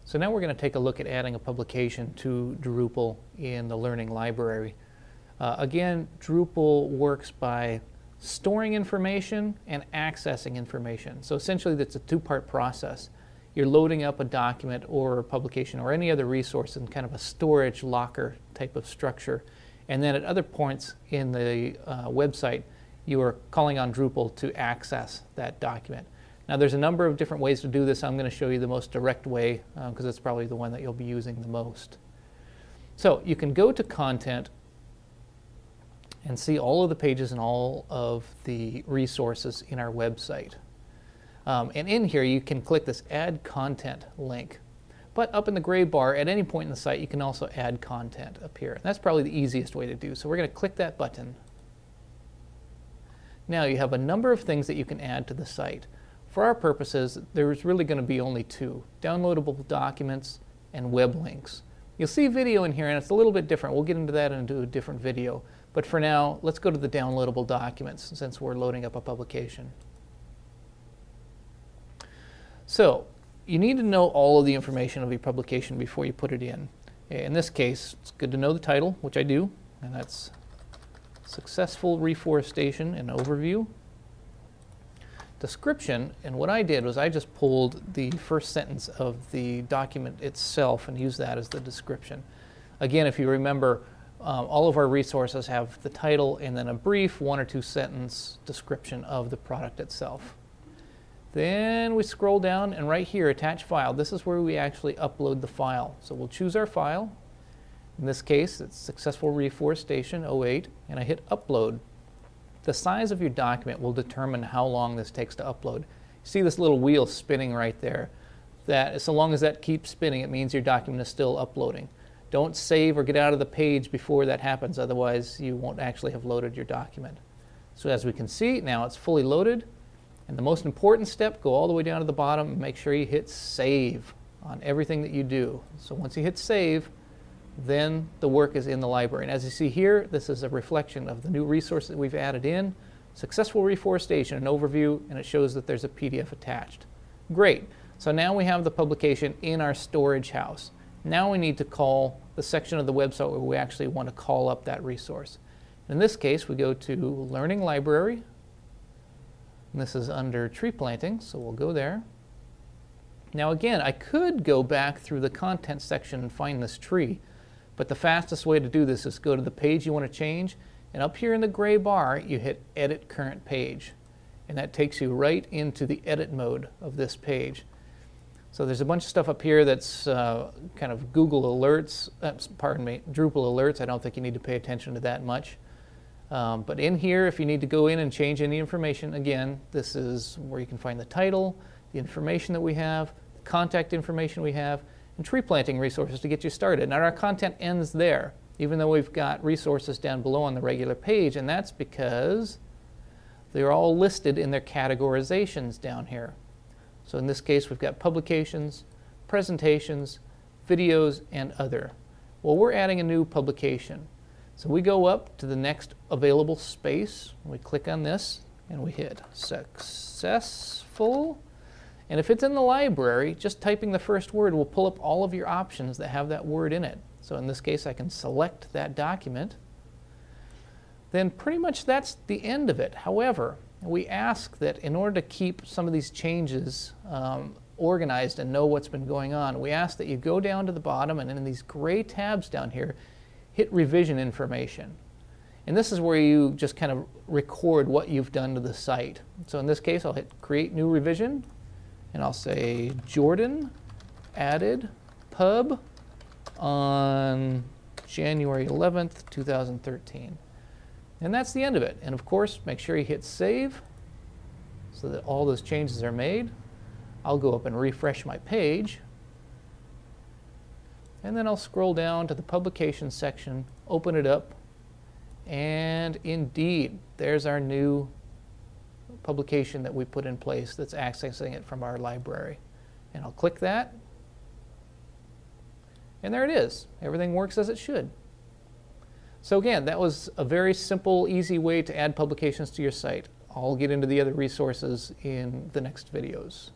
So now we're going to take a look at adding a publication to Drupal in the Learning Library. Again, Drupal works by storing information and accessing information. So essentially that's a two-part process. You're loading up a document or a publication or any other resource in kind of a storage locker type of structure. And then at other points in the website, you are calling on Drupal to access that document. Now there's a number of different ways to do this. I'm going to show you the most direct way because it's probably the one that you'll be using the most. So you can go to Content and see all of the pages and all of the resources in our website. And in here you can click this Add Content link. But up in the gray bar at any point in the site you can also add content up here. And that's probably the easiest way to do. So we're going to click that button. Now you have a number of things that you can add to the site. For our purposes, there's really going to be only two: downloadable documents and web links. You'll see video in here and it's a little bit different. We'll get into that into a different video. But for now, let's go to the downloadable documents since we're loading up a publication. So you need to know all of the information of your publication before you put it in. In this case, it's good to know the title, which I do, and that's Successful Reforestation and Overview. Description, and what I did was I just pulled the first sentence of the document itself and used that as the description. Again, if you remember, all of our resources have the title and then a brief 1 or 2 sentence description of the product itself. Then we scroll down and right here, Attach File. This is where we actually upload the file. So we'll choose our file. In this case, it's Successful Reforestation 08, and I hit Upload. The size of your document will determine how long this takes to upload. You see this little wheel spinning right there. That, so long as that keeps spinning, it means your document is still uploading. Don't save or get out of the page before that happens, otherwise you won't actually have loaded your document. So as we can see, now it's fully loaded. And the most important step, go all the way down to the bottom and make sure you hit Save on everything that you do. So once you hit Save, then the work is in the library. And as you see here, this is a reflection of the new resource that we've added in, Successful Reforestation, an overview, and it shows that there's a PDF attached. Great. So now we have the publication in our storage house. Now we need to call the section of the website where we actually want to call up that resource. In this case, we go to Learning Library. And this is under tree planting, so we'll go there. Now again, I could go back through the content section and find this tree, but the fastest way to do this is go to the page you want to change, and up here in the gray bar, you hit Edit Current Page. And that takes you right into the edit mode of this page. So there's a bunch of stuff up here that's kind of Google alerts, pardon me, Drupal alerts. I don't think you need to pay attention to that much. But in here, if you need to go in and change any information, again, this is where you can find the title, the information that we have, the contact information we have, and tree planting resources to get you started. And our content ends there, even though we've got resources down below on the regular page, and that's because they're all listed in their categorizations down here. So in this case, we've got publications, presentations, videos, and other. Well, we're adding a new publication. So we go up to the next available space, we click on this, and we hit Successful. And if it's in the library, just typing the first word will pull up all of your options that have that word in it. So in this case, I can select that document. Then pretty much that's the end of it. However, we ask that in order to keep some of these changes organized and know what's been going on, we ask that you go down to the bottom and in these gray tabs down here, hit Revision Information. And this is where you just kind of record what you've done to the site. So in this case, I'll hit Create New Revision, and I'll say Jordan added pub on January 11th, 2013. And that's the end of it. And of course, make sure you hit Save so that all those changes are made. I'll go up and refresh my page. And then I'll scroll down to the publication section, open it up, and indeed, there's our new publication that we put in place that's accessing it from our library. And I'll click that, and there it is. Everything works as it should. So again, that was a very simple, easy way to add publications to your site. I'll get into the other resources in the next videos.